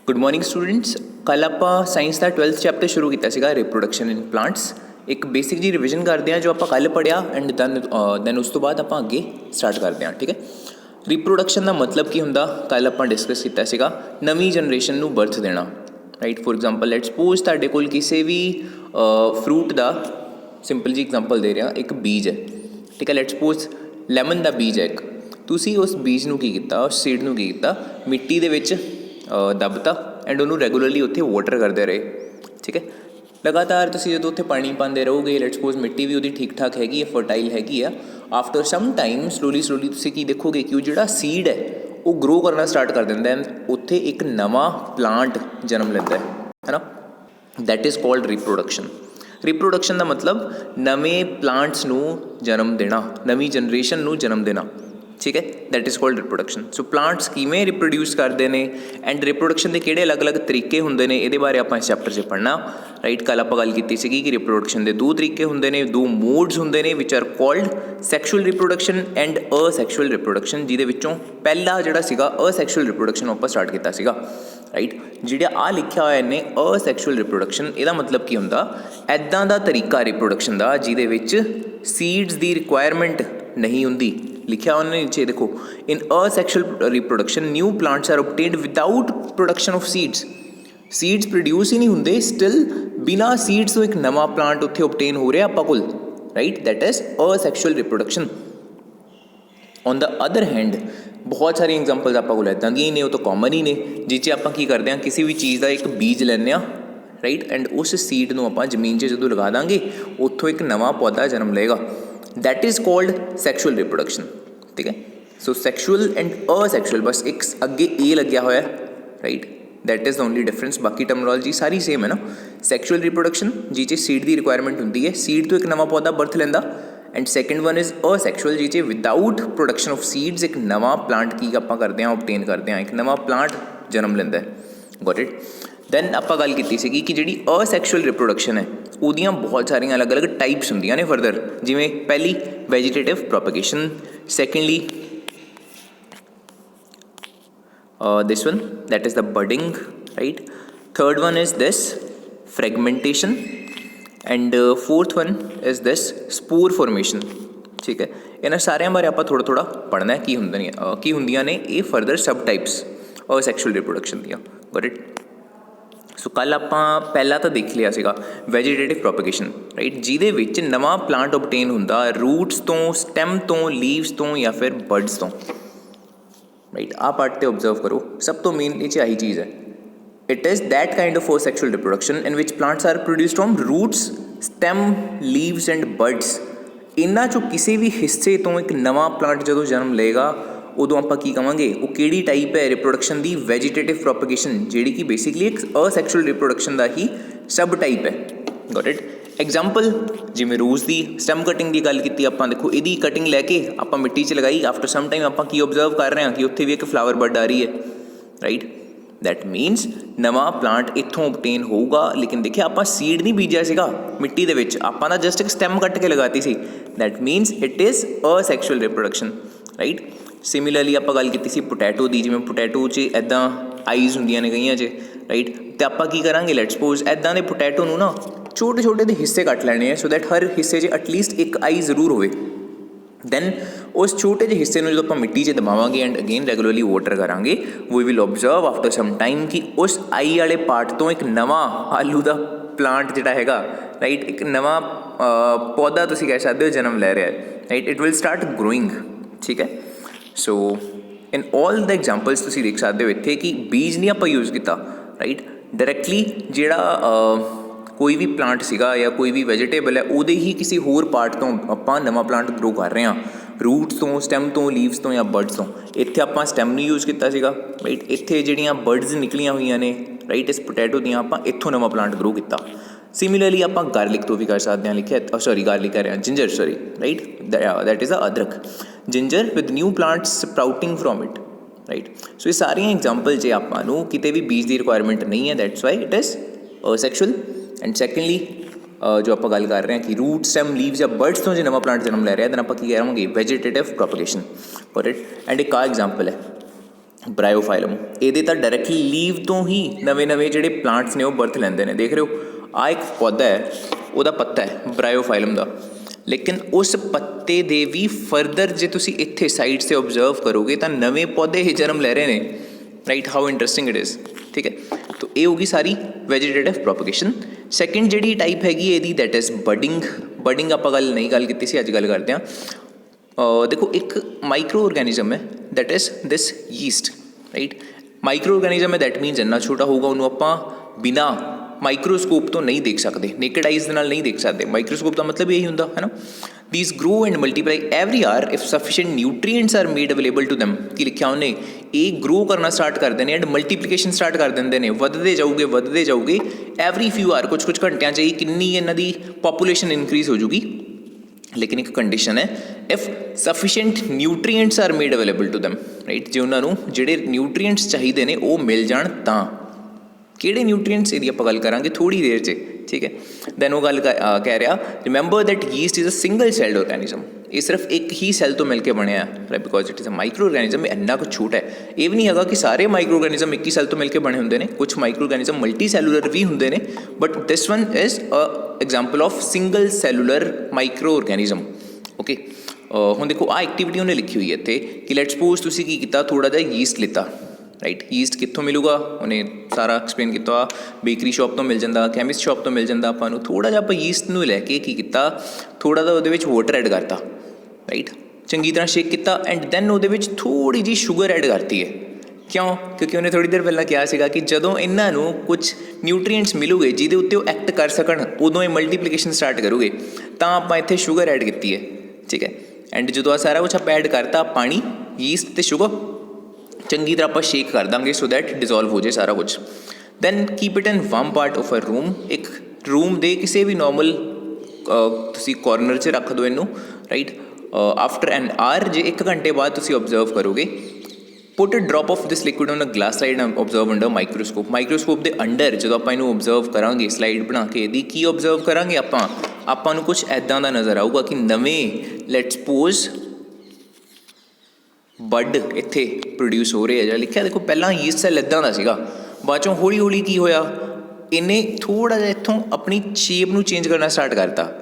Good morning students. कल आप science का 12th चैप्टर शुरू किया रिप्रोडक्शन इन प्लांट्स। एक बेसिक जी रिविजन करते हैं जो आप कल पढ़िया एंड दैन उस तो बाद आप अगे स्टार्ट करते हैं। ठीक है, रिप्रोडक्शन का मतलब की होंदा कल आप डिस्कस किया नवी जनरेशन नू बर्थ देना। Right, for example let's suppose तुहाडे कोल किसी भी फ्रूट का सिंपल जी एग्जाम्पल दे रहा, एक बीज है। ठीक है, लेट्स सपोज लैमन का बीज है एक, तुसी उस बीज नू की कीता, उस सीड नू की कीता, मिट्टी दे विच दबता एंड उन्होंने रेगूलरली उत्थे वाटर करते रहे। ठीक है, लगातार तुसीं जो उत्थे पानी पाते रहोगे, लेट्स सपोज मिट्टी भी उहदी ठीक ठाक हैगी है, फर्टाइल हैगी आ। आफ्टर सम टाइम स्लोली तुसीं की देखोगे कि वो जिहड़ा सीड है वो ग्रो करना स्टार्ट कर दिंदा है, उत्थे एक नवा प्लांट जन्म लैंदा है ना। That is called reproduction. Reproduction का मतलब नवें प्लांट्स नू जन्म देना, नवी जनरेशन नू जन्म देना। ठीक है, that is called reproduction. So plants किमें रिप्रोड्यूस करते हैं एंड रिप्रोडक्शन के किहड़े अलग अलग तरीके होंगे ने, ये बारे आप इस चैप्टर से पढ़ना। राइट, कल आप गल की सी कि रिप्रोडक्शन के दो तरीके होंगे ने, दो मोड्स होंगे ने which are called sexual reproduction and asexual reproduction. जिहदे विचों पहला जिहड़ा सीगा असैक्शुअल रिप्रोडक्शन आप स्टार्ट किया सीगा। राइट, जिहड़ा आ लिखिया होया इन्हें असैक्शुअल रिप्रोडक्शन, ਇਹਦਾ मतलब की होंदा ऐदां दा तरीका रिप्रोडक्शन का जिहदे विच सीड्स की रिक्वायरमेंट नहीं होंदी। लिखा उन्होंने नीचे देखो, in asexual reproduction new plants are obtained without production of seeds. Seeds produce ही नहीं होंगे, स्टिल बिना सीड्स तो एक नवा प्लांट उत्थे ऑब्टेन हो रहा आपां कोल। Right, that is asexual reproduction. On the other hand बहुत सारी एग्जाम्पल्स आपां कोल इदां दी ने, वो तो कॉमन ही ने, जिस आपां की करते हैं किसी भी चीज़ का एक बीज लैंदे आ। राइट, एंड उस सीड नूं आपां जमीन 'च जदों लगा देंगे उत्थों एक नवा पौधा जन्म लेगा। That is called sexual reproduction. ठीक है, सो सैक्शुअल एंड असैक्शुअल बस एक अगे ए लग्या होया। Right, that is the only difference, बाकी टर्मिनोलॉजी सारी सेम है ना। सैक्शुअल रिप्रोडक्शन जिस सीड की रिक्वायरमेंट होंगी है, सीड तो एक नवा पौधा बर्थ लेंदा, एंड सैकेंड वन इज़ असैक्शुअल जिस विदाउट प्रोडक्शन ऑफ सीड्स एक नवा प्लांट की आप करते हैं, ऑब्टेन करते हैं, एक नवा प्लांट जन्म लेंदा है। Got it. दैन आप गल की सी कि जी असैक्शुअल रिप्रोडक्शन है उहदियां बहुत सारिया अलग अलग टाइप्स होंदियां ने फरदर, जिमें पहली vegetative propagation, secondly this one that is the budding, right, third one is this fragmentation and fourth one is this spore formation। ठीक है, इन्हां सारियां बारे आप थोड़ा थोड़ा पढ़ना है की होंदियां ने ये फरदर सब टाइप्स असैक्शुअल रिप्रोडक्शन दियां। Got it. सो कल आप पहला तो देख लिया सीगा वैजीटेटिव प्रोपगेशन। राइट, जिहदे विच नवा प्लांट ऑब्टेन होंदा रूट्स तो, स्टैम तो, लीव्स तो या फिर बड्स तो। राइट, आ पार्ट तो ऑब्जर्व करो, सब तो मेन नीचे आई चीज़ है। It is that kind of asexual reproduction in which plants are produced from roots, stem, leaves and buds. इन्हां चों किसी भी हिस्से तो एक नवा प्लांट जो जन्म लेगा उदों आप की कहांगे वो किहड़ी टाइप है रिप्रोडक्शन की, वैजीटेटिव प्रोपगेशन, जिहड़ी कि बेसिकली एक असैक्शुअल रिप्रोडक्शन का ही सब टाइप है। Got it. एग्जाम्पल जिमें रोज़ की स्टैम कटिंग की गल की, आप देखो यदी कटिंग लैके आप मिट्टी च लगाई, आफ्टर सम टाइम आप की ऑब्जर्व कर रहे हैं कि उत्थे भी एक फ्लावर बड आ रही है। राइट, दैट मीनस नवा प्लांट इत्थों ऑब्टेन होगा, लेकिन देखिए आप सीड नहीं बीजा सीगा मिट्टी दे विच, आपां तां जस्ट एक स्टैम कट के लगाती सी। That means it is asexual reproduction. Right, similarly आप गल की सी पोटैटो की, जिमें पोटैटो च इदां आईज होंदियां ने कईयां च। राइट, तो आप की करांगे लेट्स सपोज इदां दे पोटैटो नूं ना छोटे छोटे दे हिस्से कट लैने हैं, सो दैट हर हिस्से च एटलीस्ट एक आई जरूर होवे। दैन उस छोटे जे हिस्से में जो आप मिट्टी च दबावांगे एंड अगेन रेगूलरली वाटर करांगे, we will observe after some time कि उस आई वाले पार्ट तो एक नवा आलू का प्लांट जिहड़ा हैगा, राइट, एक नवा पौधा तुसीं कह सकते हो जन्म ले रहा है। Right, it will start growing. ठीक है, सो इन ऑल द एग्जाम्पल्स तुसीं देख सकते हो इत्थे कि बीज नहीं आप यूज़ किया। राइट, डायरैक्टली जिहड़ा कोई भी प्लांट सीगा या कोई भी वैजीटेबल है उहदे ही किसी होर पार्ट तो आपां नवा प्लांट ग्रो कर रहे हैं, रूट्स तो, स्टैम तो, लीव्स तो या बर्ड्स तो। इत्थे आपां स्टैम नहीं यूज़ किया सीगा। राइट, इत्थे जिहड़ियां बर्ड्स निकलियां हुई ने, राइट, इस पोटैटो दियां आपां इत्थों नवा प्लांट ग्रो किया। सिमिलरली आप गार्लिक तो भी कर सकते हैं, लिखिया सॉरी गार्लिक कह रहे हैं, ginger, sorry. Right, that is a अदरक, ginger with new plants sprouting from it. Right, so ये सारिया एग्जाम्पल जे आपां किते भी बीज की रिक्वायरमेंट नहीं है, that's why it is asexual. And secondly जो आप गल कर रहे हैं कि रूट, स्टैम, लीव्स या बर्ड्स तो जो नवा प्लांट जन्म ले रहा है, दैन आप की कहेंगे वैजीटेटिव प्रोपगेशन। Got it. एंड एक का एग्जाम्पल है ਬ੍ਰਾਇਓਫਾਈਲਮ। ਇਹਦੇ ਤਾਂ ਡਾਇਰੈਕਟਲੀ ਲੀਵ ਤੋਂ ਹੀ ਨਵੇਂ ਨਵੇਂ ਜਿਹੜੇ ਪਲਾਂਟਸ ਨੇ ਉਹ ਬਰਥ ਲੈਂਦੇ ਨੇ। ਦੇਖ ਰਹੇ ਹੋ ਆਹ ਇੱਕ ਪੌਦਾ ਹੈ, ਉਹਦਾ ਪੱਤਾ ਹੈ ਬ੍ਰਾਇਓਫਾਈਲਮ ਦਾ, ਲੇਕਿਨ ਉਸ ਪੱਤੇ ਦੇ ਵੀ ਫਰਦਰ ਜੇ ਤੁਸੀਂ ਇੱਥੇ ਸਾਈਡ 'ਤੇ ਓਬਜ਼ਰਵ ਕਰੋਗੇ ਤਾਂ ਨਵੇਂ ਪੌਦੇ ਹੀ ਜਨਮ ਲੈ ਰਹੇ ਨੇ। Right, how interesting it is. ਠੀਕ ਹੈ, ਤਾਂ ਇਹ ਹੋ ਗਈ ਸਾਰੀ ਵੈਜੀਟੇਟਿਵ ਪ੍ਰੋਪਗੇਸ਼ਨ। ਸੈਕਿੰਡ ਜਿਹੜੀ ਟਾਈਪ ਹੈਗੀ ਇਹਦੀ ਦੈਟ ਇਜ਼ ਬਡਿੰਗ। ਬਡਿੰਗ ਆਪਾਂ ਗੱਲ ਕੀਤੀ ਸੀ, ਅੱਜ ਗੱਲ ਕਰਦੇ ਹਾਂ। ਦੇਖੋ ਇੱਕ ਮਾਈਕਰੋ ਔਰਗੈਨਿਜ਼ਮ ਹੈ that is this yeast. Right, microorganism ਹੈ ਦੈਟ ਮੀਨਸ ਇੰਨਾ ਛੋਟਾ ਹੋਊਗਾ ਉਹਨੂੰ ਆਪਾਂ ਬਿਨਾਂ ਮਾਈਕਰੋਸਕੋਪ ਤੋਂ ਨਹੀਂ ਦੇਖ ਸਕਦੇ, ਨੇਕਡ ਆਈਜ਼ ਦੇ ਨਾਲ ਨਹੀਂ ਦੇਖ ਸਕਦੇ। ਮਾਈਕਰੋਸਕੋਪ ਦਾ ਮਤਲਬ ਇਹੀ ਹੁੰਦਾ ਹੈ ਨਾ। These grow and multiply every hour if sufficient nutrients are made available to them। ਕੀ ਲਿਖਿਆ ਉਹਨੇ, ਇਹ ਗਰੋ ਕਰਨਾ ਸਟਾਰਟ ਕਰਦੇ ਨੇ ਐਂਡ ਮਲਟੀਪਲੀਕੇਸ਼ਨ ਸਟਾਰਟ ਕਰ ਦਿੰਦੇ ਨੇ, ਵੱਧਦੇ ਜਾਊਗੇ ਐਵਰੀ ਫਿਊ ਆਰ, ਕੁਛ ਘੰਟਿਆਂ 'ਚ ਹੀ ਕਿੰਨੀ ਇਹਨਾਂ ਦੀ ਪਾਪੂਲੇਸ਼ਨ ਇਨਕਰੀਜ਼ ਹੋ ਜੂਗੀ। ਲੇਕਿਨ ਇੱਕ ਕੰਡੀਸ਼ਨ ਹੈ, if sufficient nutrients are made available to them. Right, ਜੇ ਉਹਨਾਂ ਨੂੰ ਜਿਹੜੇ ਨਿਊਟਰੀਐਂਟਸ ਚਾਹੀਦੇ ਨੇ ਉਹ ਮਿਲ ਜਾਣ ਤਾਂ। ਕਿਹੜੇ ਨਿਊਟਰੀਐਂਟਸ, ਇਹਦੀ ਆਪਾਂ ਗੱਲ ਕਰਾਂਗੇ ਥੋੜ੍ਹੀ ਦੇਰ 'ਚ। ਠੀਕ ਹੈ, ਦੈਨ ਉਹ ਗੱਲ ਕਹਿ ਰਿਹਾ, remember that yeast is a single celled organism. ਇਹ ਸਿਰਫ ਇੱਕ ਹੀ ਸੈੱਲ ਤੋਂ ਮਿਲ ਕੇ ਬਣਿਆ ਹੈ, because it is a microorganism. ਇੰਨਾ ਕੁ ਛੋਟਾ ਹੈ, ਇਹ ਵੀ ਨਹੀਂ ਹੈਗਾ ਕਿ ਸਾਰੇ ਮਾਈਕਰੋ ਔਰਗੈਨਿਜ਼ਮ ਇੱਕ ਹੀ ਸੈੱਲ ਤੋਂ ਮਿਲ ਕੇ ਬਣੇ ਹੁੰਦੇ ਨੇ। ਕੁਛ ਮਾਈਕਰੋ ਔਰਗੈਨਿਜ਼ਮ ਮਲਟੀ ਸੈਲੂਲਰ ਵੀ ਹੁੰਦੇ ਨੇ, but this one is a example of single cellular microorganism. Okay, ਹੁਣ ਦੇਖੋ ਆਹ ਐਕਟੀਵਿਟੀ ਉਹਨੇ ਲਿਖੀ ਹੋਈ ਹੈ ਇੱਥੇ ਕਿ ਲੈਟਸ ਸਪੋਜ਼ ਤੁਸੀਂ ਕੀ ਕੀਤਾ, ਥੋੜ੍ਹਾ ਜਿਹਾ ਯੀਸਟ ਲਿੱਤਾ। ਰਾਈਟ, ਯੀਸਟ ਕਿੱਥੋਂ ਮਿਲੂਗਾ ਉਹਨੇ ਸਾਰਾ ਐਕਸਪਲੇਨ ਕੀਤਾ, ਬੇਕਰੀ ਸ਼ੋਪ ਤੋਂ ਮਿਲ ਜਾਂਦਾ, ਕੈਮਿਸਟ ਸ਼ੋਪ ਤੋਂ ਮਿਲ ਜਾਂਦਾ। ਆਪਾਂ ਨੂੰ ਥੋੜ੍ਹਾ ਜਿਹਾ ਆਪਾਂ ਯੀਸਟ ਨੂੰ ਲੈ ਕੇ ਕੀ ਕੀਤਾ, ਥੋੜ੍ਹਾ ਜਿਹਾ ਉਹਦੇ ਵਿੱਚ ਵਾਟਰ ਐਡ ਕਰਤਾ। ਰਾਈਟ, ਚੰਗੀ ਤਰ੍ਹਾਂ ਸ਼ੇਕ ਕੀਤਾ ਐਂਡ ਦੈਨ ਉਹਦੇ ਵਿੱਚ ਥੋੜ੍ਹੀ ਜਿਹੀ ਸ਼ੂਗਰ ਐਡ ਕਰਤੀ ਹੈ। ਕਿਉਂ? ਕਿਉਂਕਿ ਉਹਨੇ ਥੋੜ੍ਹੀ ਦੇਰ ਪਹਿਲਾਂ ਕਿਹਾ ਸੀਗਾ ਕਿ ਜਦੋਂ ਇਹਨਾਂ ਨੂੰ ਕੁਛ ਨਿਊਟਰੀਐਂਟਸ ਮਿਲੂਗੇ ਜਿਹਦੇ ਉੱਤੇ ਉਹ ਐਕਟ ਕਰ ਸਕਣ, ਉਦੋਂ ਇਹ ਮਲਟੀਪਲੀਕੇਸ਼ਨ ਸਟਾਰਟ ਕਰੂਗੇ, ਤਾਂ ਆਪਾਂ ਇੱਥੇ ਸ਼ੂਗਰ ਐਡ ਕੀਤੀ ਹੈ। ਠੀਕ ਹੈ, ਐਂਡ ਜਦੋਂ ਆ ਸਾਰਾ ਕੁਛ ਆਪਾਂ ਐਡ ਕਰਤਾ, ਪਾਣੀ, ਯੀਸਟ ਅਤੇ ਸ਼ੂਗਰ, ਚੰਗੀ ਤਰ੍ਹਾਂ ਆਪਾਂ ਸ਼ੇਕ ਕਰ ਦਾਂਗੇ ਸੋ ਦੈਟ ਡਿਜ਼ੋਲਵ ਹੋ ਜਾਏ ਸਾਰਾ ਕੁਛ। Then keep it in one part of a room. ਇੱਕ ਰੂਮ ਦੇ ਕਿਸੇ ਵੀ ਨੋਰਮਲ ਤੁਸੀਂ ਕੋਰਨਰ 'ਚ ਰੱਖ ਦਿਓ ਇਹਨੂੰ। ਰਾਈਟ, ਆਫਟਰ ਐਨ ਆਰ, ਜੇ 1 ਘੰਟੇ ਬਾਅਦ ਤੁਸੀਂ ਓਬਜ਼ਰਵ ਕਰੋਗੇ, put a drop of this liquid on a glass slide and observe under microscope. Microscope ਦੇ ਅੰਡਰ ਜਦੋਂ ਆਪਾਂ ਇਹਨੂੰ ਓਬਜ਼ਰਵ ਕਰਾਂਗੇ ਸਲਾਈਡ ਬਣਾ ਕੇ ਇਹਦੀ, ਕੀ ਓਬਜ਼ਰਵ ਕਰਾਂਗੇ ਆਪਾਂ ਨੂੰ ਕੁਛ ਇੱਦਾਂ ਦਾ ਨਜ਼ਰ ਆਊਗਾ ਕਿ ਨਵੇਂ ਲੈਟਸ ਸਪੋਜ਼ ਬਡ ਇੱਥੇ ਪ੍ਰੋਡਿਊਸ ਹੋ ਰਹੇ ਆ। ਜਾਂ ਲਿਖਿਆ ਦੇਖੋ ਪਹਿਲਾਂ ਯੀਸਟ ਸੈੱਲ ਇੱਦਾਂ ਦਾ ਸੀਗਾ, ਬਾਅਦ 'ਚੋਂ ਹੌਲੀ ਹੌਲੀ ਕੀ ਹੋਇਆ, ਇਹਨੇ ਥੋੜ੍ਹਾ ਜਿਹਾ ਇੱਥੋਂ ਆਪਣੀ ਸ਼ੇਪ ਨੂੰ ਚੇਂਜ ਕਰਨਾ ਸਟਾਰਟ ਕਰਤਾ।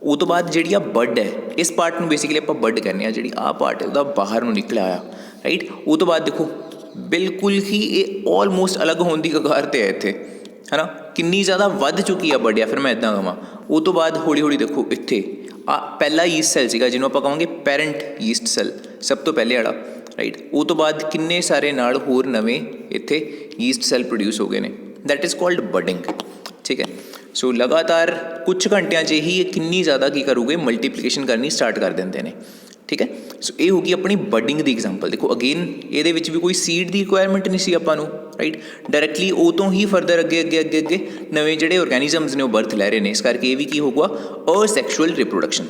ਉਹ ਤੋਂ ਬਾਅਦ ਜਿਹੜੀ ਆ ਬਡ ਹੈ, ਇਸ ਪਾਰਟ ਨੂੰ ਬੇਸਿਕਲੀ ਆਪਾਂ ਬਡ ਕਹਿੰਦੇ ਹਾਂ, ਜਿਹੜੀ ਆਹ ਪਾਰਟ ਹੈ ਉਹਦਾ ਬਾਹਰ ਨੂੰ ਨਿਕਲਿਆ ਆਇਆ। ਰਾਈਟ, ਉਹ ਤੋਂ ਬਾਅਦ ਦੇਖੋ ਬਿਲਕੁਲ ਹੀ ਇਹ ਆਲਮੋਸਟ ਅਲੱਗ ਹੋਣ ਦੀ ਕਗਾਰ 'ਤੇ ਹੈ ਇੱਥੇ, ਹੈ ਨਾ। ਕਿੰਨੀ ਜ਼ਿਆਦਾ ਵੱਧ ਚੁੱਕੀ ਆ ਬਡ, ਜਾਂ ਫਿਰ ਮੈਂ ਇੱਦਾਂ ਕਹਾਂ। ਉਹ ਤੋਂ ਬਾਅਦ ਹੌਲੀ ਹੌਲੀ ਦੇਖੋ ਇੱਥੇ ਆ ਪਹਿਲਾ ਯੀਸਟ ਸੈੱਲ ਸੀਗਾ ਜਿਹਨੂੰ ਆਪਾਂ ਕਹਾਂਗੇ ਪੈਰੈਂਟ ਯੀਸਟ ਸੈੱਲ, ਸਭ ਤੋਂ ਪਹਿਲੇ ਵਾਲਾ। ਰਾਈਟ, ਉਹ ਤੋਂ ਬਾਅਦ ਕਿੰਨੇ ਸਾਰੇ ਨਾਲ ਹੋਰ ਨਵੇਂ ਇੱਥੇ ਯੀਸਟ ਸੈੱਲ ਪ੍ਰੋਡਿਊਸ ਹੋ ਗਏ ਨੇ, ਦੈਟ ਇਜ਼ ਕਾਲਡ ਬਡਿੰਗ। ਠੀਕ ਹੈ, ਸੋ ਲਗਾਤਾਰ ਕੁਛ ਘੰਟਿਆਂ 'ਚ ਹੀ ਇਹ ਕਿੰਨੀ ਜ਼ਿਆਦਾ ਕੀ ਕਰੂਗੇ, ਮਲਟੀਪਲੀਕੇਸ਼ਨ ਕਰਨੀ ਸਟਾਰਟ ਕਰ ਦਿੰਦੇ ਨੇ। ਠੀਕ ਹੈ, ਸੋ ਇਹ ਹੋ ਗਈ ਆਪਣੀ ਬਡਿੰਗ ਦੀ ਐਗਜ਼ਾਮਪਲ। ਦੇਖੋ ਅਗੇਨ ਇਹਦੇ ਵਿੱਚ ਵੀ ਕੋਈ ਸੀਡ ਦੀ ਰਿਕੁਆਇਰਮੈਂਟ ਨਹੀਂ ਸੀ ਆਪਾਂ ਨੂੰ। ਰਾਈਟ, ਡਾਇਰੈਕਟਲੀ ਉਹ ਤੋਂ ਹੀ ਫਰਦਰ ਅੱਗੇ ਨਵੇਂ ਜਿਹੜੇ ਔਰਗੈਨਿਜ਼ਮਸ ਨੇ ਉਹ ਬਰਥ ਲੈ ਰਹੇ ਨੇ। ਇਸ ਕਰਕੇ ਇਹ ਵੀ ਕੀ ਹੋਊਗਾ, ਅਸੈਕਸ਼ੁਅਲ ਰਿਪਰੋਡਕਸ਼ਨ।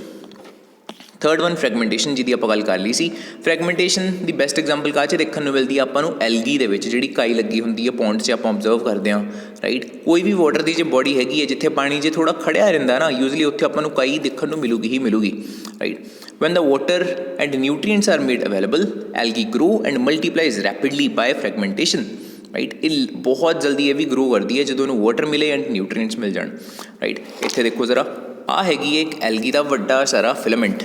ਥਰਡ ਵਨ ਫਰੈਗਮੈਂਟੇਸ਼ਨ, ਜਿਹਦੀ ਆਪਾਂ ਗੱਲ ਕਰ ਲਈ ਸੀ। ਫਰੈਗਮੈਂਟੇਸ਼ਨ ਦੀ ਬੈਸਟ ਐਗਜ਼ਾਮਪਲ ਕਾਹ 'ਚ ਦੇਖਣ ਨੂੰ ਮਿਲਦੀ ਆ ਆਪਾਂ ਨੂੰ, ਐਲਗੀ ਦੇ ਵਿੱਚ, ਜਿਹੜੀ ਕਾਈ ਲੱਗੀ ਹੁੰਦੀ ਹੈ ਪੌਂਡ 'ਚ ਆਪਾਂ ਓਬਜ਼ਰਵ ਕਰਦੇ ਹਾਂ। ਰਾਈਟ, ਕੋਈ ਵੀ ਵਾਟਰ ਦੀ ਜੇ ਬੋਡੀ ਹੈਗੀ ਹੈ ਜਿੱਥੇ ਪਾਣੀ ਜੇ ਥੋੜ੍ਹਾ ਖੜਿਆ ਰਹਿੰਦਾ ਨਾ, ਯੂਜ਼ਲੀ ਉੱਥੇ ਆਪਾਂ ਨੂੰ ਕਾਈ ਦੇਖਣ ਨੂੰ ਮਿਲੂਗੀ। Right, when the water and nutrients are made available, algae grow and multiplies rapidly by fragmentation। Right, ਇਹ ਬਹੁਤ ਜਲਦੀ ਇਹ ਵੀ ਗਰੋ ਕਰਦੀ ਹੈ ਜਦੋਂ ਉਹਨੂੰ ਵਾਟਰ ਮਿਲੇ ਐਂਡ ਨਿਊਟਰੀਐਂਟਸ ਮਿਲ ਜਾਣ। ਰਾਈਟ, ਇੱਥੇ ਦੇਖੋ ਜ਼ਰਾ, ਆਹ ਹੈਗੀ ਹੈ ਇੱਕ ਐਲਗੀ ਦਾ ਵੱਡਾ ਸਾਰਾ ਫਿਲਾਮੈਂਟ।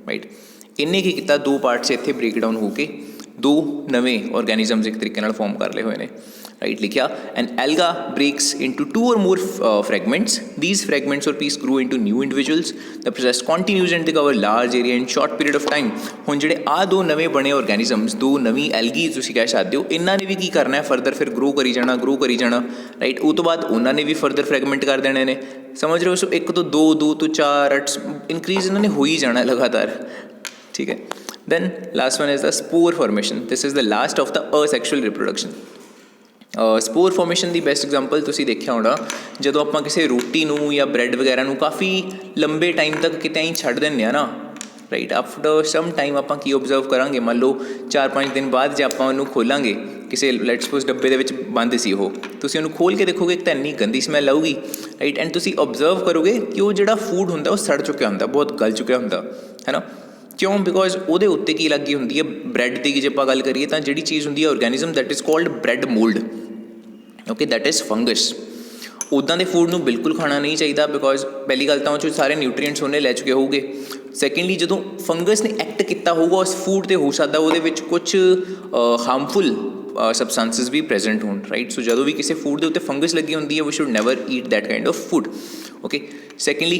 ਰਾਈਟ, ਇਹਨੇ ਕੀ ਕੀਤਾ, 2 ਪਾਰਟਸ ਇੱਥੇ ਬ੍ਰੇਕਡਾਊਨ ਹੋ ਕੇ 2 ਨਵੇਂ ਔਰਗੈਨਿਜ਼ਮਸ ਇੱਕ ਤਰੀਕੇ ਨਾਲ ਫਾਰਮ ਕਰ ਲਏ ਹੋਏ ਨੇ। ਰਾਈਟ, ਲਿਖਿਆ ਐਨ ਐਲਗਾ brakes into 2 or more fragments। These fragments or pieces grow into new individuals। The process continues and they cover large area in short period of time। ਹੁਣ ਜਿਹੜੇ ਆਹ 2 ਨਵੇਂ ਬਣੇ ਔਰਗੈਨਿਜ਼ਮਸ, 2 ਨਵੀਂ ਐਲਗੀ ਤੁਸੀਂ ਕਹਿ ਸਕਦੇ ਹੋ, ਇਹਨਾਂ ਨੇ ਵੀ ਕੀ ਕਰਨਾ ਹੈ, ਫਰਦਰ ਫਿਰ ਗਰੋ ਕਰੀ ਜਾਣਾ। ਰਾਈਟ, ਉਹ ਤੋਂ ਬਾਅਦ ਉਹਨਾਂ ਨੇ ਵੀ ਫਰਦਰ ਫਰੈਗਮੈਂਟ ਕਰ ਦੇਣੇ ਨੇ। ਸਮਝ ਰਹੇ ਹੋ? ਸੋ 1 ਤੋਂ 2, 2 ਤੋਂ 4 ਇਨਕਰੀਜ਼ ਇਹਨਾਂ ਨੇ ਹੋ ਹੀ ਜਾਣਾ ਲਗਾਤਾਰ। ਠੀਕ ਹੈ, then last one is the spore formation. This is the last of the asexual reproduction. Spore formation ਦੀ ਬੈਸਟ ਐਗਜ਼ਾਮਪਲ ਤੁਸੀਂ ਦੇਖਿਆ ਹੋਣਾ, ਜਦੋਂ ਆਪਾਂ ਕਿਸੇ ਰੋਟੀ ਨੂੰ ਜਾਂ ਬ੍ਰੈਡ ਵਗੈਰਾ ਨੂੰ ਕਾਫੀ ਲੰਬੇ ਟਾਈਮ ਤੱਕ ਕਿਤੇ ਹੀ ਛੱਡ ਦਿੰਦੇ ਹਾਂ ਨਾ। ਰਾਈਟ, ਆਫਟਰ ਸਮ ਟਾਈਮ ਆਪਾਂ ਕੀ ਓਬਜ਼ਰਵ ਕਰਾਂਗੇ, ਮੰਨ ਲਓ 4-5 ਦਿਨ ਬਾਅਦ ਜੇ ਆਪਾਂ ਉਹਨੂੰ ਖੋਲਾਂਗੇ, ਕਿਸੇ ਲੈਟਸ ਸਪੋਜ਼ ਡੱਬੇ ਦੇ ਵਿੱਚ ਬੰਦ ਸੀ ਉਹ, ਤੁਸੀਂ ਉਹਨੂੰ ਖੋਲ੍ਹ ਕੇ ਦੇਖੋਗੇ ਤਾਂ ਇੰਨੀ ਗੰਦੀ ਸਮੈਲ ਆਊਗੀ। ਰਾਈਟ, ਐਂਡ ਤੁਸੀਂ ਓਬਜ਼ਰਵ ਕਰੋਗੇ ਕਿ ਉਹ ਜਿਹੜਾ ਫੂਡ ਹੁੰਦਾ ਉਹ ਸੜ ਚੁੱਕਿਆ ਹੁੰਦਾ, ਬਹੁਤ ਗਲ ਚੁੱਕਿਆ ਹੁੰਦਾ, ਹੈ ਨਾ। क्यों? बिकॉज ਉਹਦੇ ਉੱਤੇ ਕੀ ਲੱਗੀ ਹੁੰਦੀ ਹੈ ਬ੍ਰੈਡ ਦੀ ਜੇ ਆਪਾਂ ਗੱਲ ਕਰੀਏ ਤਾਂ ਜਿਹੜੀ ਚੀਜ਼ ਹੁੰਦੀ ਹੈ organism that is called bread mould, okay, that is fungus. ਉੱਦਾਂ ਦੇ ਫੂਡ ਨੂੰ ਬਿਲਕੁਲ ਖਾਣਾ ਨਹੀਂ ਚਾਹੀਦਾ ਬਿਕੋਜ਼ ਪਹਿਲੀ ਗੱਲ ਤਾਂ ਉਹ 'ਚ ਸਾਰੇ ਨਿਊਟਰੀਐਂਟਸ ਉਹਨੇ ਲੈ ਚੁੱਕੇ ਹੋਊਗੇ। ਸੈਕਿੰਡਲੀ ਜਦੋਂ ਫੰਗਸ ਨੇ ਐਕਟ ਕੀਤਾ ਹੋਊਗਾ ਉਸ ਫੂਡ 'ਤੇ ਹੋ ਸਕਦਾ ਉਹਦੇ ਵਿੱਚ ਕੁਛ ਹਾਰਮਫੁਲ ਸਬਸਟੈਂਸਿਸ ਵੀ ਪ੍ਰੈਜ਼ੈਂਟ ਹੋਣ, ਰਾਈਟ। ਸੋ ਜਦੋਂ ਵੀ ਕਿਸੇ ਫੂਡ ਦੇ ਉੱਤੇ ਫੰਗਸ ਲੱਗੀ ਹੁੰਦੀ ਹੈ we should never eat that kind of food, okay. Secondly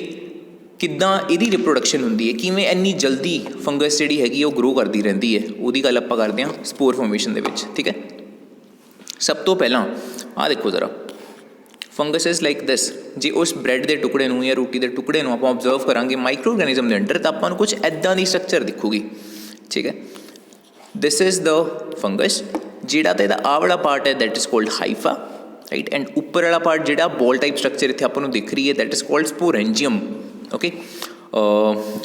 ਕਿੱਦਾਂ ਇਹਦੀ ਰਿਪਰੋਡਕਸ਼ਨ ਹੁੰਦੀ ਹੈ, ਕਿਵੇਂ ਇੰਨੀ ਜਲਦੀ ਫੰਗਸ ਜਿਹੜੀ ਹੈਗੀ ਉਹ ਗਰੋ ਕਰਦੀ ਰਹਿੰਦੀ ਹੈ, ਉਹਦੀ ਗੱਲ ਆਪਾਂ ਕਰਦੇ ਹਾਂ ਸਪੋਰ ਫਾਰਮੇਸ਼ਨ ਦੇ ਵਿੱਚ, ਠੀਕ ਹੈ। ਸਭ ਤੋਂ ਪਹਿਲਾਂ ਆਹ ਦੇਖੋ ਜ਼ਰਾ, ਫੰਗਸ ਇਜ਼ ਲਾਈਕ ਦਿਸ। ਜੇ ਉਸ ਬ੍ਰੈਡ ਦੇ ਟੁਕੜੇ ਨੂੰ ਜਾਂ ਰੋਟੀ ਦੇ ਟੁਕੜੇ ਨੂੰ ਆਪਾਂ ਓਬਜ਼ਰਵ ਕਰਾਂਗੇ ਮਾਈਕਰੋ ਆਰਗੈਨਿਜ਼ਮ ਦੇ ਅੰਡਰ ਤਾਂ ਆਪਾਂ ਨੂੰ ਕੁਛ ਇੱਦਾਂ ਦੀ ਸਟਰਕਚਰ ਦਿਖੂਗੀ, ਠੀਕ ਹੈ। This is the fungus. ਜਿਹੜਾ ਤਾਂ ਇਹਦਾ ਆਹ ਵਾਲਾ ਪਾਰਟ ਹੈ that is called hypha, right. And ਉੱਪਰ ਵਾਲਾ ਪਾਰਟ ਜਿਹੜਾ ਬੋਲ ਟਾਈਪ ਸਟਰਕਚਰ ਇੱਥੇ ਆਪਾਂ ਨੂੰ ਦਿਖ ਰਹੀ ਹੈ ਦੈਟ ਇਜ਼ ਕੋਲਡ ਸਪੋਰੈਂਜੀਅਮ, ਓਕੇ।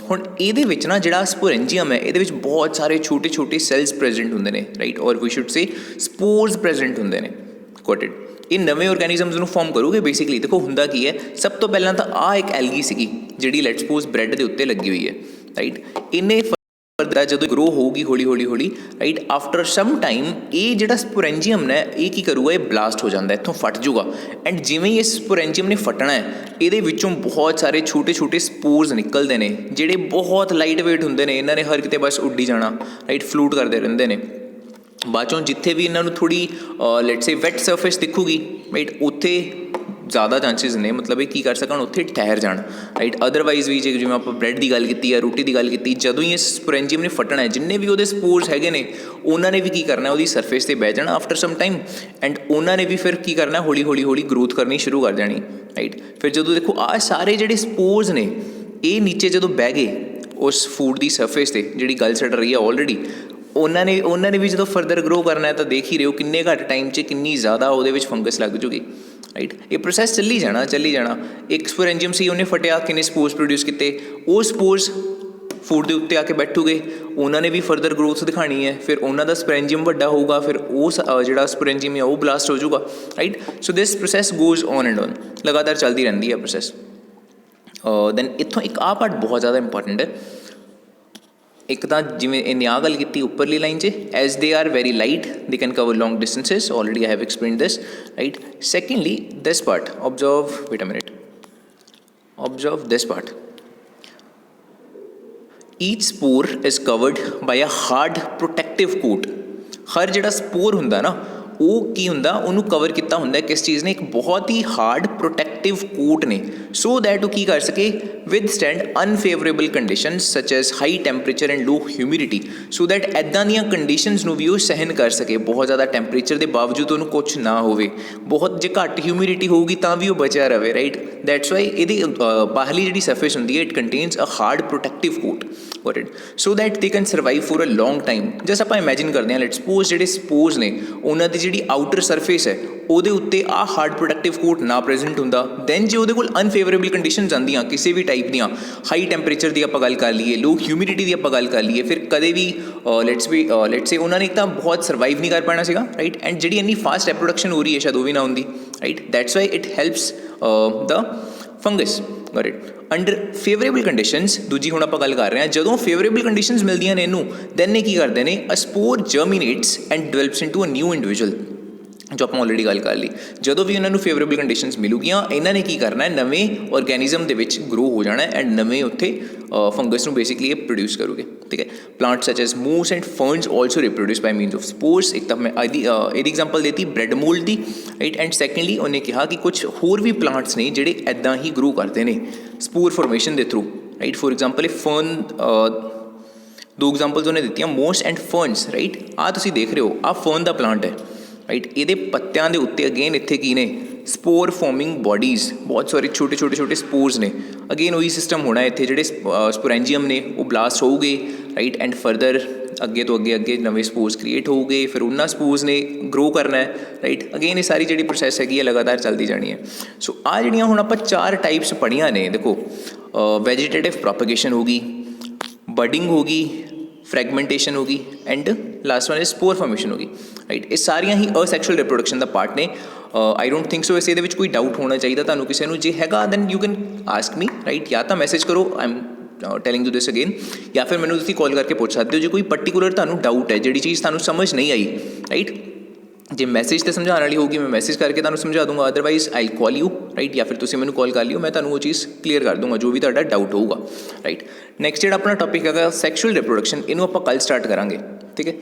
ਹੁਣ ਇਹਦੇ ਵਿੱਚ ਨਾ ਜਿਹੜਾ ਸਪੋਰੈਂਜੀਅਮ ਹੈ ਇਹਦੇ ਵਿੱਚ ਬਹੁਤ ਸਾਰੇ ਛੋਟੇ ਛੋਟੇ ਸੈਲਸ ਪ੍ਰੈਜ਼ੈਂਟ ਹੁੰਦੇ ਨੇ, right, or we should say spores present ਹੁੰਦੇ ਨੇ, ਗੋਟ ਇਟ। ਇਹ ਨਵੇਂ ਆਰਗੈਨਿਜ਼ਮਸ ਨੂੰ ਫਾਰਮ ਕਰੂਗੇ ਬੇਸਿਕਲੀ। ਦੇਖੋ ਹੁੰਦਾ ਕੀ ਹੈ, ਸਭ ਤੋਂ ਪਹਿਲਾਂ ਤਾਂ ਆਹ ਇੱਕ ਐਲਗੀ ਸੀਗੀ ਜਿਹੜੀ ਲੈਟਸ ਸਪੋਜ਼ ਬ੍ਰੈਡ ਦੇ ਉੱਤੇ ਲੱਗੀ ਹੋਈ ਹੈ, ਰਾਈਟ। ਇਹਨੇ ਜਦੋਂ ਗਰੋ ਹੋਊਗੀ ਹੌਲੀ ਹੌਲੀ ਹੌਲੀ, ਰਾਈਟ, ਆਫਟਰ ਸਮ ਟਾਈਮ ਇਹ ਜਿਹੜਾ ਸਪੋਰੈਂਜੀਅਮ ਨੇ ਇਹ ਕੀ ਕਰੂਗਾ, ਇਹ ਬਲਾਸਟ ਹੋ ਜਾਂਦਾ, ਇੱਥੋਂ ਫਟ ਜੂਗਾ। ਐਂਡ ਜਿਵੇਂ ਹੀ ਇਸ ਸਪੋਰੈਂਜੀਅਮ ਨੇ ਫਟਣਾ ਹੈ ਇਹਦੇ ਵਿੱਚੋਂ ਬਹੁਤ ਸਾਰੇ ਛੋਟੇ ਛੋਟੇ ਸਪੋਰਸ ਨਿਕਲਦੇ ਨੇ ਜਿਹੜੇ ਬਹੁਤ ਲਾਈਟ ਵੇਟ ਹੁੰਦੇ ਨੇ। ਇਹਨਾਂ ਨੇ ਹਰ ਕਿਤੇ ਬਸ ਉੱਡੀ ਜਾਣਾ, ਰਾਈਟ, ਫਲੂਟ ਕਰਦੇ ਰਹਿੰਦੇ ਨੇ। ਬਾਅਦ ਚੋਂ ਜਿੱਥੇ ਵੀ ਇਹਨਾਂ ਨੂੰ ਥੋੜ੍ਹੀ ਲੈਟਸ ਸੇ ਵੈਟ ਸਰਫੇਸ ਦਿਖੂਗੀ, ਰਾਈਟ, ਉੱਥੇ ਜ਼ਿਆਦਾ ਚਾਂਸਿਸ ਨੇ ਮਤਲਬ ਇਹ ਕੀ ਕਰ ਸਕਣ, ਉੱਥੇ ਠਹਿਰ ਜਾਣ, ਰਾਈਟ। ਅਦਰਵਾਈਜ਼ ਵੀ ਜੇ ਜਿਵੇਂ ਆਪਾਂ ਬ੍ਰੈਡ ਦੀ ਗੱਲ ਕੀਤੀ ਜਾਂ ਰੋਟੀ ਦੀ ਗੱਲ ਕੀਤੀ, ਜਦੋਂ ਹੀ ਇਸ ਸਪੋਰੈਂਜੀਅਮ ਨੇ ਫਟਣਾ ਹੈ ਜਿੰਨੇ ਵੀ ਉਹਦੇ ਸਪੋਰਸ ਹੈਗੇ ਨੇ ਉਹਨਾਂ ਨੇ ਵੀ ਕੀ ਕਰਨਾ, ਉਹਦੀ ਸਰਫੇਸ 'ਤੇ ਬਹਿ ਜਾਣਾ ਆਫਟਰ ਸਮ ਟਾਈਮ। ਐਂਡ ਉਹਨਾਂ ਨੇ ਵੀ ਫਿਰ ਕੀ ਕਰਨਾ, ਹੌਲੀ ਹੌਲੀ ਹੌਲੀ ਗਰੋਥ ਕਰਨੀ ਸ਼ੁਰੂ ਕਰ ਜਾਣੀ, ਰਾਈਟ। ਫਿਰ ਜਦੋਂ ਦੇਖੋ ਆਹ ਸਾਰੇ ਜਿਹੜੇ ਸਪੋਰਸ ਨੇ ਇਹ ਨੀਚੇ ਜਦੋਂ ਬਹਿ ਗਏ ਉਸ ਫੂਡ ਦੀ ਸਰਫੇਸ 'ਤੇ ਜਿਹੜੀ ਗੱਲ ਛੱਡ ਰਹੀ ਹੈ ਆਲਰੇਡੀ, ਉਹਨਾਂ ਨੇ ਵੀ ਜਦੋਂ ਫਰਦਰ ਗਰੋ ਕਰਨਾ ਹੈ ਤਾਂ ਦੇਖ ਹੀ ਰਹੇ ਹੋ ਕਿੰਨੇ ਘੱਟ ਟਾਈਮ 'ਚ ਕਿੰਨੀ ਜ਼ਿਆਦਾ ਉਹਦੇ ਵਿੱਚ ਫੰਗਸ ਲੱਗ ਜੂਗੀ, ਰਾਈਟ। ਇਹ ਪ੍ਰੋਸੈਸ ਚੱਲੀ ਜਾਣਾ। ਇੱਕ ਸਪੋਰੈਂਜੀਅਮ ਸੀ, ਉਹਨੇ ਫਟਿਆ, ਕਿੰਨੇ ਸਪੋਰਸ ਪ੍ਰੋਡਿਊਸ ਕੀਤੇ, ਉਹ ਸਪੋਰਸ ਫੂਡ ਦੇ ਉੱਤੇ ਆ ਕੇ ਬੈਠੂਗੇ, ਉਹਨਾਂ ਨੇ ਵੀ ਫਰਦਰ ਗਰੋਥ ਦਿਖਾਣੀ ਹੈ। ਫਿਰ ਉਹਨਾਂ ਦਾ ਸਪੋਰੈਂਜੀਅਮ ਵੱਡਾ ਹੋਊਗਾ, ਫਿਰ ਉਹ ਜਿਹੜਾ ਸਪੋਰੈਂਜੀਅਮ ਹੈ ਉਹ ਬਲਾਸਟ ਹੋ ਜਾਊਗਾ, right. So this process goes on and on, ਲਗਾਤਾਰ ਚੱਲਦੀ ਰਹਿੰਦੀ ਹੈ ਪ੍ਰੋਸੈਸ। ਦੈਨ ਇੱਥੋਂ ਇੱਕ ਆਹ ਪਾਰਟ ਬਹੁਤ ਜ਼ਿਆਦਾ ਇੰਪੋਰਟੈਂਟ ਹੈ। ਇੱਕ ਤਾਂ ਜਿਵੇਂ ਇਹਨੇ ਆਹ ਗੱਲ ਕੀਤੀ ਉੱਪਰਲੀ ਲਾਈਨ 'ਚ, as they are very light they can cover long distances, already I have explained this, right. Secondly this part, observe, wait a minute, observe this part. Each spore is covered by a hard protective coat. ਹਰ ਜਿਹੜਾ ਸਪੋਰ ਹੁੰਦਾ ਨਾ ਉਹ ਕੀ ਹੁੰਦਾ, ਉਹਨੂੰ cover ਕੀਤਾ ਹੁੰਦਾ ਕਿਸ ਚੀਜ਼ ਨੇ, ਇੱਕ ਬਹੁਤ ਹੀ ਹਾਰਡ ਪ੍ਰੋਟੈਕਟਿਵ ਕੋਟ ਨੇ, ਸੋ ਦੈਟ ਉਹ ਕੀ ਕਰ ਸਕੇ, withstand unfavourable conditions such as high temperature and low humidity, so that ਇੱਦਾਂ ਦੀਆਂ ਕੰਡੀਸ਼ਨਸ ਨੂੰ ਵੀ ਉਹ ਸਹਿਨ ਕਰ ਸਕੇ। ਬਹੁਤ ਜ਼ਿਆਦਾ ਟੈਂਪਰੇਚਰ ਦੇ ਬਾਵਜੂਦ ਉਹਨੂੰ ਕੁਛ ਨਾ ਹੋਵੇ, ਬਹੁਤ ਜੇ ਘੱਟ ਹਿਊਮਿਡਿਟੀ ਹੋਊਗੀ ਤਾਂ ਵੀ ਉਹ ਬਚਿਆ ਰਵੇ, ਰਾਈਟ। ਦੈਟਸ ਵਾਈ ਇਹਦੀ ਬਾਹਰਲੀ ਜਿਹੜੀ ਸਰਫੇਸ ਹੁੰਦੀ ਹੈ it contains a hard protective coat, got it, so that they can survive for a long time. Just ਆਪਾਂ ਇਮੈਜਿਨ ਕਰਦੇ ਹਾਂ, ਲੈਟਸ ਸਪੋਜ਼ ਜਿਹੜੇ ਸਪੋਰਸ ਨੇ ਉਹਨਾਂ ਦੀ ਜਿਹੜੀ ਆਊਟਰ ਸਰਫੇਸ ਹੈ ਉਹਦੇ ਉੱਤੇ ਆਹ ਹਾਰਡ ਪ੍ਰੋਟੈਕਟਿਵ ਕੋਟ ਨਾ ਪ੍ਰੈਜ਼ੈਂਟ ਹੁੰਦਾ, ਦੈਨ ਜੇ ਉਹਦੇ ਕੋਲ ਅਨਫੇਵਰੇਬਲ ਕੰਡੀਸ਼ਨਸ ਆਉਂਦੀਆਂ ਕਿਸੇ ਵੀ ਟਾਈਪ ਦੀਆਂ, ਹਾਈ ਟੈਂਪਰੇਚਰ ਦੀ ਆਪਾਂ ਗੱਲ ਕਰ ਲਈਏ, ਲੋ ਹਿਊਮਿਡਿਟੀ ਦੀ ਆਪਾਂ ਗੱਲ ਕਰ ਲਈਏ, ਫਿਰ ਕਦੇ ਵੀ ਲੈਟਸ ਸੇ ਉਹਨਾਂ ਨੇ ਇੱਕ ਤਾਂ ਬਹੁਤ ਸਰਵਾਈਵ ਨਹੀਂ ਕਰ ਪਾਉਣਾ ਸੀਗਾ, ਰਾਈਟ। ਐਂਡ ਜਿਹੜੀ ਇੰਨੀ ਫਾਸਟ ਰਿਪਰੋਡਕਸ਼ਨ ਹੋ ਰਹੀ ਹੈ ਸ਼ਾਇਦ ਉਹ ਵੀ ਨਾ ਹੁੰਦੀ, right. That's why it helps the fungus, got it, under favourable conditions. ਦੂਜੀ ਹੁਣ ਆਪਾਂ ਗੱਲ ਕਰ ਰਹੇ ਹਾਂ, ਜਦੋਂ ਫੇਵਰੇਬਲ ਕੰਡੀਸ਼ਨਸ ਮਿਲਦੀਆਂ ਨੇ ਇਹਨੂੰ, ਦੈਨ ਇਹ ਕੀ ਕਰਦੇ ਨੇ, a spore germinates and develops into a new individual, ਜੋ ਆਪਾਂ ਆਲਰੇਡੀ ਗੱਲ ਕਰ ਲਈ। ਜਦੋਂ ਵੀ ਉਹਨਾਂ ਨੂੰ ਫੇਵਰੇਬਲ ਕੰਡੀਸ਼ਨਸ ਮਿਲੂਗੀਆਂ ਇਹਨਾਂ ਨੇ ਕੀ ਕਰਨਾ ਹੈ, ਨਵੇਂ ਆਰਗੈਨਿਜ਼ਮ ਦੇ ਵਿੱਚ ਗਰੋ ਹੋ ਜਾਣਾ ਐਂਡ ਨਵੇਂ ਉੱਥੇ ਫੰਗਸ ਨੂੰ ਬੇਸਿਕਲੀ ਇਹ ਪ੍ਰੋਡਿਊਸ ਕਰੋਗੇ, ਠੀਕ ਹੈ। Plant such as moss and ferns also reproduce by means of spores. ਇੱਕ ਤਾਂ ਮੈਂ ਇਹਦੀ ਐਗਜ਼ਾਮਪਲ ਦੇਤੀ ਬ੍ਰੈਡ ਮੋਲਡ ਦੀ, ਰਾਈਟ। ਐਂਡ ਸੈਕੰਡਲੀ ਉਹਨੇ ਕਿਹਾ ਕਿ ਕੁਛ ਹੋਰ ਵੀ ਪਲਾਂਟਸ ਨੇ ਜਿਹੜੇ ਇੱਦਾਂ ਹੀ ਗਰੋ ਕਰਦੇ ਨੇ ਸਪੋਰ ਫੋਰਮੇਸ਼ਨ ਦੇ ਥਰੂ, ਰਾਈਟ। ਫੋਰ ਐਗਜ਼ਾਮਪਲ ਇਹ ਫਰਨ, ਦੋ ਐਗਜ਼ਾਮਪਲਸ ਉਹਨੇ ਦਿੱਤੀਆਂ, ਮੋਸ ਐਂਡ ਫਰਨਸ, ਰਾਈਟ। ਆਹ ਤੁਸੀਂ ਦੇਖ ਰਹੇ ਹੋ, ਆਹ ਫਰਨ ਦਾ ਪਲਾਂਟ ਹੈ, ਰਾਈਟ। ਇਹਦੇ ਪੱਤਿਆਂ ਦੇ ਉੱਤੇ ਅਗੇਨ ਇੱਥੇ ਕੀ ਨੇ, ਸਪੋਰ ਫੋਰਮਿੰਗ ਬੋਡੀਜ਼, ਬਹੁਤ ਸਾਰੇ ਛੋਟੇ ਸਪੋਰਸ ਨੇ। ਅਗੇਨ ਉਹੀ ਸਿਸਟਮ ਹੋਣਾ ਇੱਥੇ, ਜਿਹੜੇ ਸਪੋਰੈਂਜੀਅਮ ਨੇ ਉਹ ਬਲਾਸਟ ਹੋਊਗੇ, ਰਾਈਟ। ਐਂਡ ਫਰਦਰ ਅੱਗੇ ਤੋਂ ਅੱਗੇ ਨਵੇਂ ਸਪੋਰਸ ਕ੍ਰੀਏਟ ਹੋਊਗੇ, ਫਿਰ ਉਹਨਾਂ ਸਪੋਰਸ ਨੇ ਗਰੋ ਕਰਨਾ ਹੈ, ਰਾਈਟ। ਅਗੇਨ ਇਹ ਸਾਰੀ ਜਿਹੜੀ ਪ੍ਰੋਸੈਸ ਹੈਗੀ ਹੈ ਲਗਾਤਾਰ ਚੱਲਦੀ ਜਾਣੀ ਹੈ। ਸੋ ਆਹ ਜਿਹੜੀਆਂ ਹੁਣ ਆਪਾਂ 4 ਟਾਈਪਸ ਪੜ੍ਹੀਆਂ ਨੇ, ਦੇਖੋ ਵੈਜੀਟੇਟਿਵ ਪ੍ਰੋਪੇਗੇਸ਼ਨ ਹੋ ਗਈ, ਬਡਿੰਗ ਹੋ ਗਈ, ਫਰੈਗਮੈਂਟੇਸ਼ਨ ਹੋ ਗਈ, and last one is spore formation ਹੋ ਗਈ, ਰਾਈਟ। ਇਹ ਸਾਰੀਆਂ ਹੀ ਅਸੈਕਸ਼ੁਅਲ ਰਿਪਰੋਡਕਸ਼ਨ ਦਾ ਪਾਰਟ ਨੇ। ਆਈ ਡੋਂਟ ਥਿੰਕ ਸੋ ਵੈਸੇ ਇਹਦੇ ਵਿੱਚ ਕੋਈ ਡਾਊਟ ਹੋਣਾ ਚਾਹੀਦਾ ਤੁਹਾਨੂੰ ਕਿਸੇ ਨੂੰ, ਜੇ ਹੈਗਾ then you can ask me, right. ਜਾਂ ਤਾਂ ਮੈਸੇਜ ਕਰੋ, I am telling you this again, ਜਾਂ ਫਿਰ ਮੈਨੂੰ ਤੁਸੀਂ ਕਾਲ ਕਰਕੇ ਪੁੱਛ ਸਕਦੇ ਹੋ ਜੇ ਕੋਈ ਪਰਟੀਕੂਲਰ ਤੁਹਾਨੂੰ ਡਾਊਟ ਹੈ, ਜਿਹੜੀ ਚੀਜ਼ ਤੁਹਾਨੂੰ ਸਮਝ ਨਹੀਂ ਆਈ, ਰਾਈਟ। ਜੇ ਮੈਸੇਜ 'ਤੇ ਸਮਝਾਉਣ ਵਾਲੀ ਹੋਊਗੀ ਮੈਂ ਮੈਸੇਜ ਕਰਕੇ ਤੁਹਾਨੂੰ ਸਮਝਾ ਦੂੰਗਾ, otherwise I call you, right, ਜਾਂ ਫਿਰ ਤੁਸੀਂ ਮੈਨੂੰ ਕਾਲ ਕਰ ਲਿਓ, ਮੈਂ ਤੁਹਾਨੂੰ ਉਹ ਚੀਜ਼ ਕਲੀਅਰ ਕਰ ਦੂੰਗਾ ਜੋ ਵੀ ਤੁਹਾਡਾ ਡਾਊਟ ਹੋਊਗਾ, ਰਾਈਟ। ਨੈਕਸਟ ਜਿਹੜਾ ਆਪਣਾ ਟੌਪਿਕ ਹੈਗਾ ਸੈਕਸ਼ੂਅਲ ਰਿਪਰੋਡਕਸ਼ਨ, ਇਹਨੂੰ ਆਪਾਂ ਕੱਲ੍ਹ ਸਟਾਰਟ ਕਰਾਂਗੇ, ਠੀਕ ਹੈ।